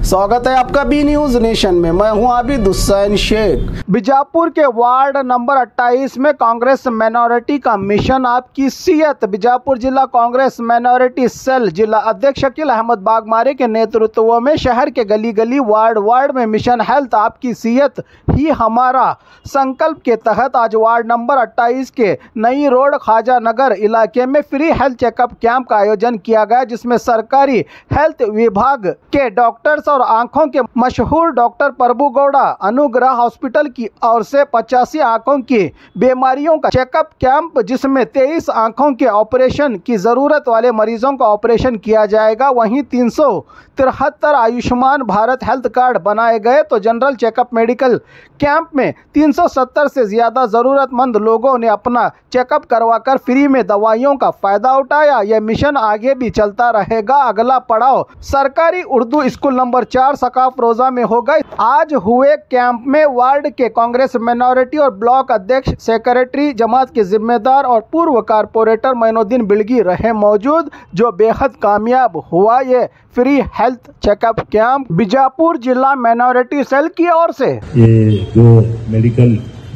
स्वागत है आपका बी न्यूज नेशन में। मैं हूं आबिद हुसैन शेख। बीजापुर के वार्ड नंबर 28 में कांग्रेस माइनॉरिटी का मिशन आपकी सेहत। बीजापुर जिला कांग्रेस माइनॉरिटी सेल जिला अध्यक्ष शकील अहमद बागमारे के नेतृत्व में शहर के गली गली वार्ड में मिशन हेल्थ आपकी सेहत ही हमारा संकल्प के तहत आज वार्ड नंबर 28 के नई रोड ख्वाजा नगर इलाके में फ्री हेल्थ चेकअप कैंप का आयोजन किया गया, जिसमें सरकारी हेल्थ विभाग के डॉक्टर्स और आंखों के मशहूर डॉक्टर प्रभु गौड़ा अनुग्रह हॉस्पिटल की ओर से 85 आंखों की बीमारियों का चेकअप कैंप, जिसमें 23 आंखों के ऑपरेशन की जरूरत वाले मरीजों का ऑपरेशन किया जाएगा। वहीं 373 आयुष्मान भारत हेल्थ कार्ड बनाए गए तो जनरल चेकअप मेडिकल कैंप में 370 से ज्यादा जरूरतमंद लोगों ने अपना चेकअप करवाकर फ्री में दवाइयों का फायदा उठाया। यह मिशन आगे भी चलता रहेगा। अगला पड़ाव सरकारी उर्दू स्कूल नंबर 4 सकाफ रोजा में होगा। आज हुए कैंप में वार्ड के कांग्रेस माइनॉरिटी और ब्लॉक अध्यक्ष, सेक्रेटरी, जमात के जिम्मेदार और पूर्व कारपोरेटर मोइनुद्दीन बिलगी रहे मौजूद, जो बेहद कामयाब हुआ। ये free health checkup camp Bijapur जिला माइनॉरिटी सेल की ओर से ये जो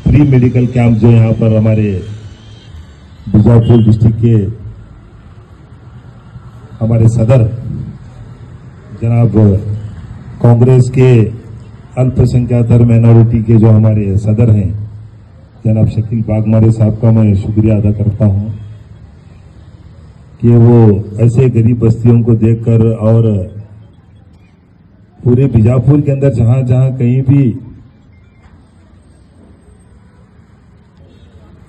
फ्री मेडिकल कैंप जो यहाँ पर हमारे बीजापुर डिस्ट्रिक्ट के हमारे सदर जनाब कांग्रेस के अल्पसंख्यक माइनॉरिटी के जो हमारे सदर हैं जनाब शकील बागमारे साहब का मैं शुक्रिया अदा करता हूं कि वो ऐसे गरीब बस्तियों को देखकर और पूरे बीजापुर के अंदर जहां जहां कहीं भी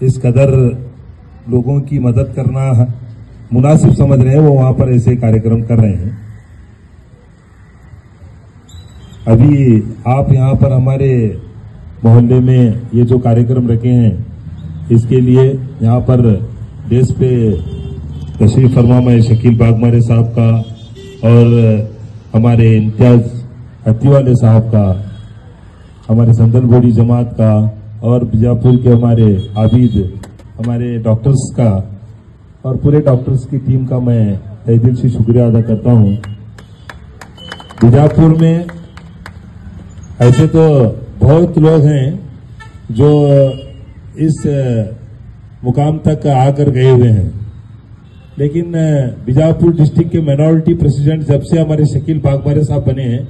इस कदर लोगों की मदद करना मुनासिब समझ रहे हैं, वो वहां पर ऐसे कार्यक्रम कर रहे हैं। अभी आप यहां पर हमारे मोहल्ले में ये जो कार्यक्रम रखे हैं, इसके लिए यहां पर डेस्क पे तशरीफ फरमा मैं शकील बागमारे साहब का और हमारे इम्तियाज हत्तीवाले साहब का, हमारे संदल बोड़ी जमात का और बीजापुर के हमारे आबिद, हमारे डॉक्टर्स का और पूरे डॉक्टर्स की टीम का मैं तहे दिल से शुक्रिया अदा करता हूं। बीजापुर में ऐसे तो बहुत लोग हैं जो इस मुकाम तक आकर गए हुए हैं, लेकिन बीजापुर डिस्ट्रिक्ट के माइनॉरिटी प्रेसिडेंट जब से हमारे शकील बागमारे साहब बने हैं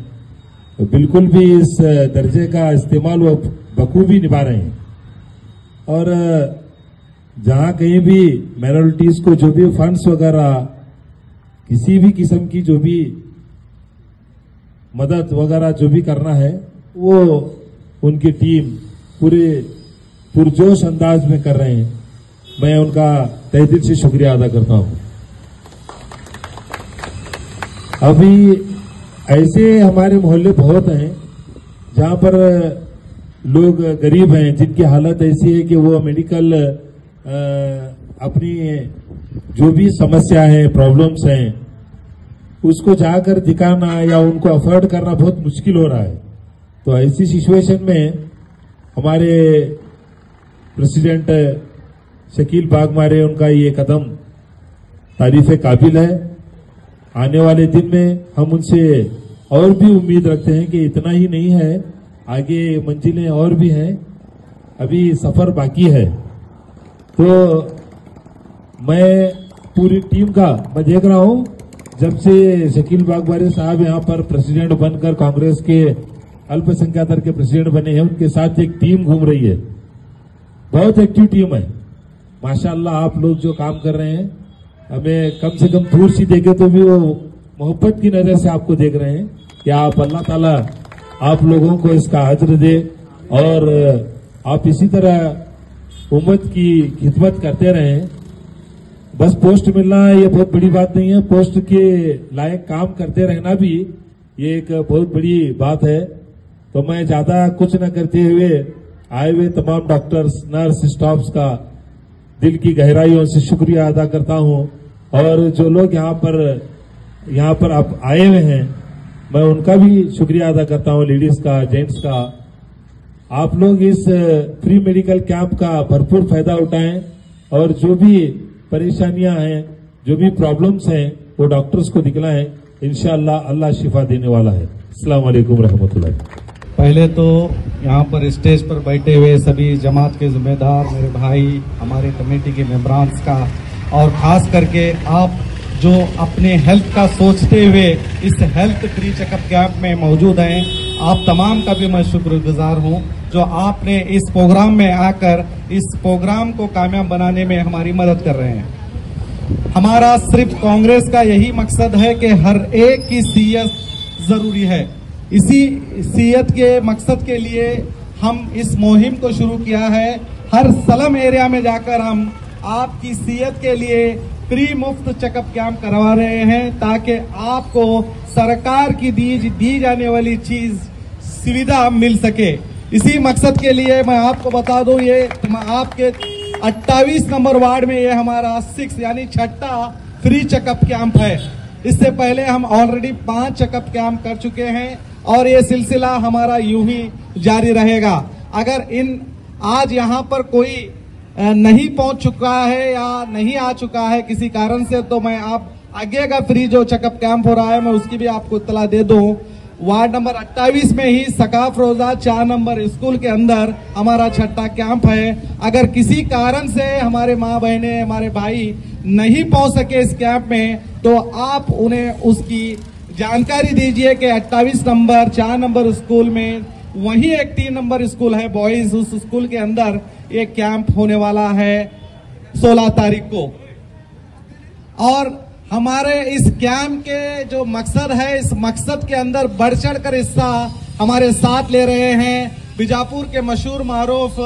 तो बिल्कुल भी इस दर्जे का इस्तेमाल वो बखूबी निभा रहे हैं। और जहां कहीं भी माइनॉरिटीज को जो भी फंड्स वगैरह किसी भी किस्म की जो भी मदद वगैरह जो भी करना है, वो उनकी टीम पूरे पुरजोश अंदाज में कर रहे हैं। मैं उनका तहे दिल से शुक्रिया अदा करता हूं। अभी ऐसे हमारे मोहल्ले बहुत हैं जहां पर लोग गरीब हैं, जिनकी हालत ऐसी है कि वो मेडिकल अपनी जो भी समस्या है, प्रॉब्लम्स हैं, उसको जाकर दिखाना या उनको अफोर्ड करना बहुत मुश्किल हो रहा है। तो ऐसी सिचुएशन में हमारे प्रेसिडेंट शकील बागमारे, उनका ये कदम तारीफ काबिल है। आने वाले दिन में हम उनसे और भी उम्मीद रखते हैं कि इतना ही नहीं है, आगे मंजिलें और भी हैं, अभी सफर बाकी है। तो मैं पूरी टीम का मैं देख रहा हूं, जब से शकील बागमारे साहब यहां पर प्रेसिडेंट बनकर कांग्रेस के अल्पसंख्यक के प्रेसिडेंट बने हैं, उनके साथ एक टीम घूम रही है, बहुत एक्टिव टीम है माशाल्लाह। आप लोग जो काम कर रहे हैं, हमें कम से कम दूर से देखे तो भी वो मोहब्बत की नजर से आपको देख रहे हैं कि आप अल्लाह ताला आप लोगों को इसका अज्र दे और आप इसी तरह उम्मत की खिदमत करते रहें। बस पोस्ट मिलना ये बहुत बड़ी बात नहीं है, पोस्ट के लायक काम करते रहना भी ये एक बहुत बड़ी बात है। तो मैं ज्यादा कुछ न करते हुए आए हुए तमाम डॉक्टर्स, नर्स, स्टाफ्स का दिल की गहराइयों से शुक्रिया अदा करता हूं। और जो लोग यहाँ पर आप आए हुए हैं, मैं उनका भी शुक्रिया अदा करता हूं, लेडीज का, जेंट्स का। आप लोग इस फ्री मेडिकल कैंप का भरपूर फायदा उठाएं और जो भी परेशानियां हैं, जो भी प्रॉब्लम्स हैं, वो डॉक्टर्स को दिखलाएं। इंशाअल्लाह अल्लाह शिफा देने वाला है। अस्सलाम वालेकुम रहमतुल्लाह। पहले तो यहाँ पर स्टेज पर बैठे हुए सभी जमात के जिम्मेदार, मेरे भाई, हमारे कमेटी के मेंबरान्स का, और खास करके आप जो अपने हेल्थ का सोचते हुए इस हेल्थ फ्री चेकअप कैंप में मौजूद हैं, आप तमाम का भी मैं शुक्रगुजार हूँ जो आपने इस प्रोग्राम में आकर इस प्रोग्राम को कामयाब बनाने में हमारी मदद कर रहे हैं। हमारा सिर्फ कांग्रेस का यही मकसद है कि हर एक की सेहत जरूरी है। इसी सेहत के मकसद के लिए हम इस मुहिम को शुरू किया है। हर स्लम एरिया में जाकर हम आपकी सेहत के लिए फ्री मुफ्त चेकअप कैंप करवा रहे हैं ताकि आपको सरकार की दी जाने वाली चीज सुविधा मिल सके। इसी मकसद के लिए मैं आपको बता दूं, ये आपके 28 नंबर वार्ड में ये हमारा 6 यानी 6ठा फ्री चेकअप कैंप है। इससे पहले हम ऑलरेडी 5 चेकअप कैंप कर चुके हैं और ये सिलसिला हमारा यूं ही जारी रहेगा। अगर आज यहाँ पर कोई नहीं पहुंच चुका है या नहीं आ चुका है किसी कारण से, तो मैं आप आगे का फ्री जो चेकअप कैंप हो रहा है मैं उसकी भी आपको इत्तला दे दूं। वार्ड नंबर 28 में ही सकाफ रोजा 4 नंबर स्कूल के अंदर हमारा 6ठा कैंप है। अगर किसी कारण से हमारे माँ बहनें, हमारे भाई नहीं पहुंच सके इस कैंप में, तो आप उन्हें उसकी जानकारी दीजिए कि 28 नंबर 4 नंबर स्कूल में, वहीं एक 3 नंबर स्कूल है बॉयज, उस स्कूल के अंदर ये कैंप होने वाला है 16 तारीख को। और हमारे इस कैंप के जो मकसद है, इस मकसद के अंदर बढ़ चढ़ कर हिस्सा हमारे साथ ले रहे हैं बीजापुर के मशहूर मारूफ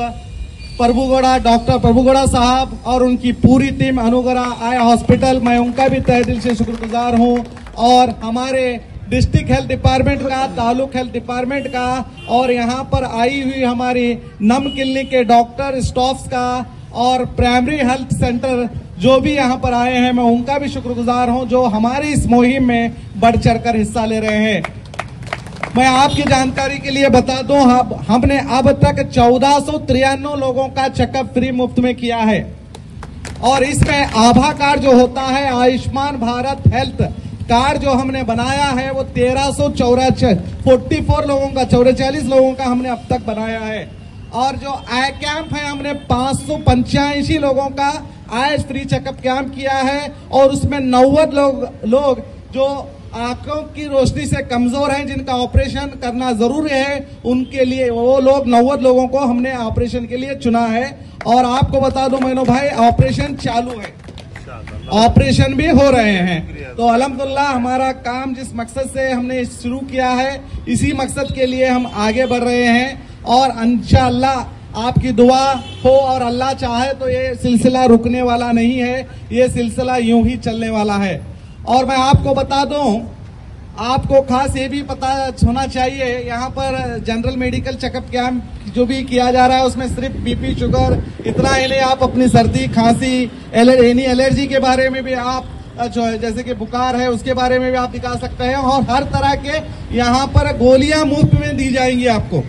प्रभुगौड़ा, डॉक्टर प्रभुगौड़ा साहब और उनकी पूरी टीम अनुगरा आई हॉस्पिटल, मैं उनका भी तहे दिल से शुक्रगुजार हूं। और हमारे डिस्ट्रिक्ट हेल्थ डिपार्टमेंट का, तालुक हेल्थ डिपार्टमेंट का, और यहाँ पर आई हुई हमारी नम क्लिनिक के डॉक्टर स्टाफ्स का और प्राइमरी हेल्थ सेंटर जो भी यहाँ पर आए हैं, मैं उनका भी शुक्रगुजार हूँ जो हमारी इस मुहिम में बढ़ चढ़कर हिस्सा ले रहे हैं। मैं आपकी जानकारी के लिए बता दूं, हमने अब तक 1493 लोगों का चेकअप फ्री मुफ्त में किया है। और इसमें आभा कार्ड जो होता है, आयुष्मान भारत हेल्थ कार्ड जो हमने बनाया है, वो 44 लोगों का 44 लोगों का हमने अब तक बनाया है। और जो आई कैंप है, हमने 585 लोगों का आज फ्री चेकअप कैंप किया है। और उसमें 90 लोग जो आंखों की रोशनी से कमजोर हैं, जिनका ऑपरेशन करना जरूरी है, उनके लिए वो लोग 90 लोगों को हमने ऑपरेशन के लिए चुना है। और आपको बता दूं मैनो भाई, ऑपरेशन चालू है, ऑपरेशन भी हो रहे हैं। तो अल्हम्दुलिल्लाह हमारा काम जिस मकसद से हमने शुरू किया है, इसी मकसद के लिए हम आगे बढ़ रहे हैं। और इंशाअल्लाह आपकी दुआ हो और अल्लाह चाहे तो ये सिलसिला रुकने वाला नहीं है, ये सिलसिला यूं ही चलने वाला है। और मैं आपको बता दूं, आपको खास ये भी पता होना चाहिए, यहाँ पर जनरल मेडिकल चेकअप कैंप जो भी किया जा रहा है, उसमें सिर्फ बीपी, शुगर इतना ही नहीं, आप अपनी सर्दी, खांसी, एनी एलर्जी के बारे में भी आप जैसे कि बुखार है उसके बारे में भी आप दिखा सकते हैं। और हर तरह के यहाँ पर गोलियां मुफ्त में दी जाएंगी आपको।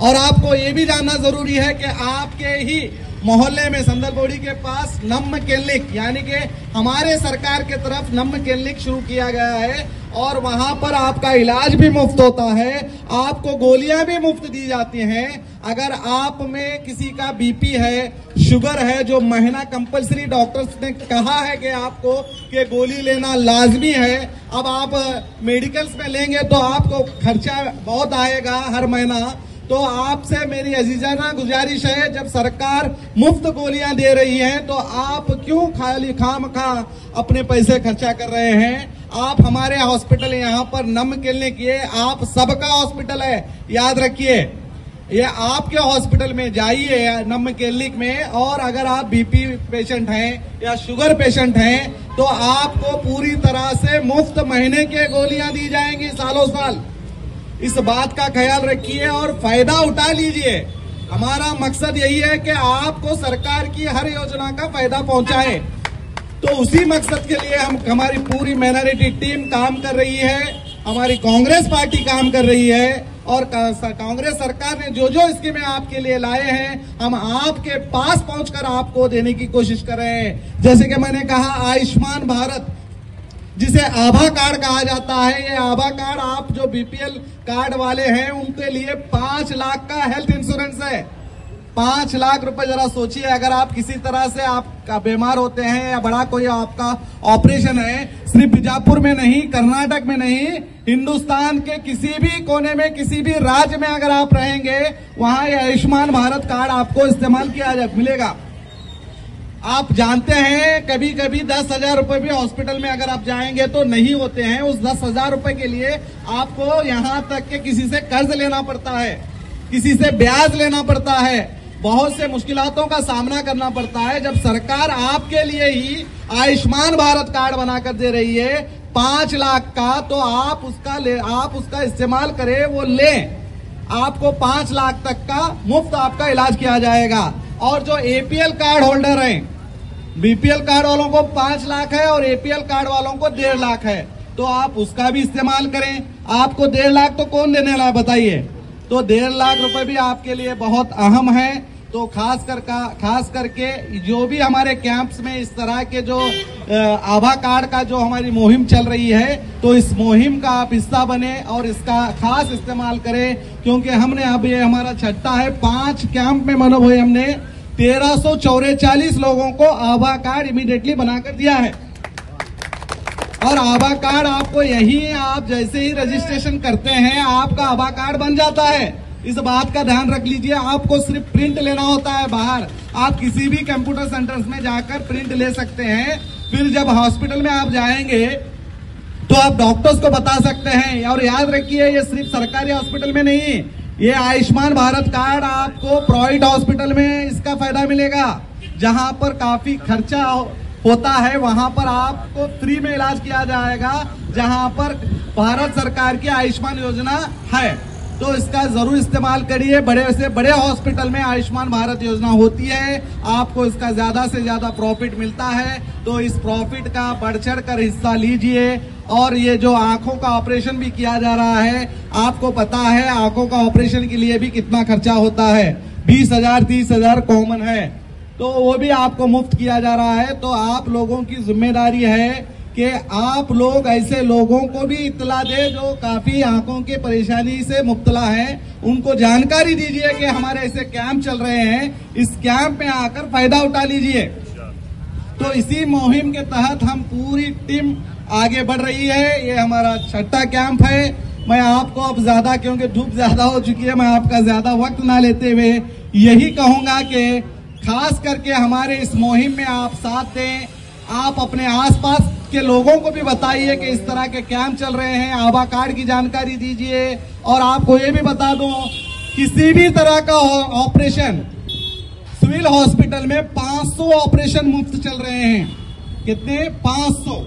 और आपको ये भी जानना जरूरी है कि आपके ही मोहल्ले में संदलबोड़ी के पास नम क्लिनिक, यानी कि हमारे सरकार के तरफ नम क्लिनिक शुरू किया गया है और वहां पर आपका इलाज भी मुफ्त होता है, आपको गोलियां भी मुफ्त दी जाती हैं। अगर आप में किसी का बीपी है, शुगर है, जो महीना कंपलसरी डॉक्टर्स ने कहा है कि आपको कि गोली लेना लाजमी है, अब आप मेडिकल्स में लेंगे तो आपको खर्चा बहुत आएगा हर महीना। तो आपसे मेरी अजीजाना गुजारिश है, जब सरकार मुफ्त गोलियां दे रही है तो आप क्यों खाली खामखा अपने पैसे खर्चा कर रहे हैं। आप हमारे हॉस्पिटल यहाँ पर नम क्लिनिक, ये आप सबका हॉस्पिटल है, याद रखिए, ये आपके हॉस्पिटल में जाइए नम क्लिनिक में, और अगर आप बीपी पेशेंट हैं या शुगर पेशेंट हैं तो आपको पूरी तरह से मुफ्त महीने के गोलियां दी जाएंगी सालों साल। इस बात का ख्याल रखिए और फायदा उठा लीजिए। हमारा मकसद यही है कि आपको सरकार की हर योजना का फायदा पहुंचाए। तो उसी मकसद के लिए हमारी पूरी माइनॉरिटी टीम काम कर रही है, हमारी कांग्रेस पार्टी काम कर रही है। और कांग्रेस सरकार ने जो जो स्कीमें आपके लिए लाए हैं, हम आपके पास पहुंचकर आपको देने की कोशिश कर रहे हैं। जैसे कि मैंने कहा, आयुष्मान भारत जिसे आभा कार्ड कहा जाता है। ये आभा कार्ड आप जो बीपीएल कार्ड वाले हैं उनके लिए 5 लाख का हेल्थ इंश्योरेंस है। 5 लाख रुपए। जरा सोचिए, अगर आप किसी तरह से आपका बीमार होते हैं या बड़ा कोई आपका ऑपरेशन है, सिर्फ बीजापुर में नहीं, कर्नाटक में नहीं, हिंदुस्तान के किसी भी कोने में, किसी भी राज्य में अगर आप रहेंगे, वहां ये आयुष्मान भारत कार्ड आपको इस्तेमाल किया मिलेगा। आप जानते हैं कभी कभी 10,000 रुपए भी हॉस्पिटल में अगर आप जाएंगे तो नहीं होते हैं। उस 10,000 रुपए के लिए आपको यहां तक के किसी से कर्ज लेना पड़ता है, किसी से ब्याज लेना पड़ता है, बहुत से मुश्किलातों का सामना करना पड़ता है। जब सरकार आपके लिए ही आयुष्मान भारत कार्ड बनाकर दे रही है 5 लाख का, तो आप उसका इस्तेमाल करें, वो लें। आपको 5 लाख तक का मुफ्त आपका इलाज किया जाएगा। और जो एपीएल कार्ड होल्डर हैं, बीपीएल कार्ड वालों को 5 लाख है और एपीएल कार्ड वालों को 1.5 लाख है, तो आप उसका भी इस्तेमाल करें। आपको 1.5 लाख तो कौन देने वाला है बताइए? तो 1.5 लाख रुपए भी आपके लिए बहुत अहम है। तो खास करके जो भी हमारे कैंप्स में इस तरह के जो आभा कार्ड का जो हमारी मुहिम चल रही है, तो इस मुहिम का आप हिस्सा बने और इसका खास इस्तेमाल करें, क्योंकि हमने अब ये हमारा छठा है, 5 कैंप में मनोभ हुए, हमने 1344 लोगों को आभा कार्ड इमीडिएटली बनाकर दिया है। और आभा कार्ड आपको यही, आप जैसे ही रजिस्ट्रेशन करते हैं आपका आभा कार्ड बन जाता है। इस बात का ध्यान रख लीजिए। आपको सिर्फ प्रिंट लेना होता है बाहर, आप किसी भी कंप्यूटर सेंटर्स में जाकर प्रिंट ले सकते हैं। फिर जब हॉस्पिटल में आप जाएंगे तो आप डॉक्टर्स को बता सकते हैं। और याद रखिए, ये सिर्फ सरकारी हॉस्पिटल में नहीं, ये आयुष्मान भारत कार्ड आपको प्राइवेट हॉस्पिटल में इसका फायदा मिलेगा। जहां पर काफी खर्चा होता है वहां पर आपको फ्री में इलाज किया जाएगा, जहां पर भारत सरकार की आयुष्मान योजना है। तो इसका जरूर इस्तेमाल करिए। बड़े से बड़े हॉस्पिटल में आयुष्मान भारत योजना होती है, आपको इसका ज्यादा से ज्यादा प्रॉफिट मिलता है। तो इस प्रॉफिट का बढ़ चढ़ कर हिस्सा लीजिए। और ये जो आंखों का ऑपरेशन भी किया जा रहा है, आपको पता है आंखों का ऑपरेशन के लिए भी कितना खर्चा होता है, 20,000 30,000 कॉमन है, तो वो भी आपको मुफ्त किया जा रहा है। तो आप लोगों की जिम्मेदारी है कि आप लोग ऐसे लोगों को भी इत्तला दे जो काफी आंखों की परेशानी से मुब्तला हैं, उनको जानकारी दीजिए कि हमारे ऐसे कैंप चल रहे हैं, इस कैंप में आकर फायदा उठा लीजिए। तो इसी मुहिम के तहत हम पूरी टीम आगे बढ़ रही है। ये हमारा छठा कैंप है। मैं आपको अब ज्यादा, क्योंकि धूप ज्यादा हो चुकी है, मैं आपका ज्यादा वक्त ना लेते हुए यही कहूंगा कि खास करके हमारे इस मुहिम में आप साथ दें। आप अपने आसपास के लोगों को भी बताइए कि इस तरह के कैंप चल रहे हैं, आभा कार्ड की जानकारी दीजिए। और आपको ये भी बता दूं, किसी भी तरह का ऑपरेशन सिविल हॉस्पिटल में 500 ऑपरेशन मुफ्त चल रहे हैं। कितने? 500।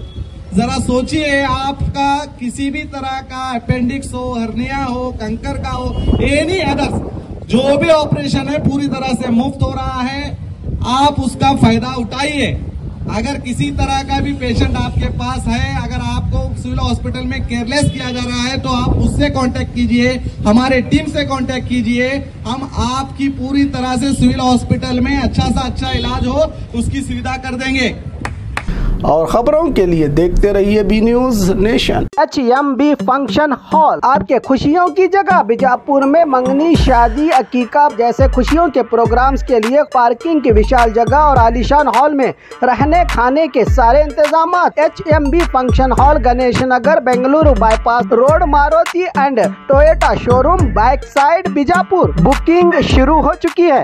जरा सोचिए, आपका किसी भी तरह का अपेंडिक्स हो, हर्निया हो, कंकर का हो, एनी अदर्स, जो भी ऑपरेशन है पूरी तरह से मुफ्त हो रहा है। आप उसका फायदा उठाइए। अगर किसी तरह का भी पेशेंट आपके पास है, अगर आपको सिविल हॉस्पिटल में केयरलेस किया जा रहा है, तो आप उससे कांटेक्ट कीजिए, हमारे टीम से कांटेक्ट कीजिए। हम आपकी पूरी तरह से सिविल हॉस्पिटल में अच्छा सा अच्छा इलाज हो उसकी सुविधा कर देंगे। और खबरों के लिए देखते रहिए B News Nation. HMB function hall आपके खुशियों की जगह। बीजापुर में मंगनी, शादी, अकीका जैसे खुशियों के प्रोग्राम्स के लिए पार्किंग की विशाल जगह और आलीशान हॉल में रहने खाने के सारे इंतजाम। HMB function hall, Ganesh Nagar, Bengaluru bypass road, Maruti and Toyota showroom, back side, Bijapur. Booking शुरू हो चुकी है।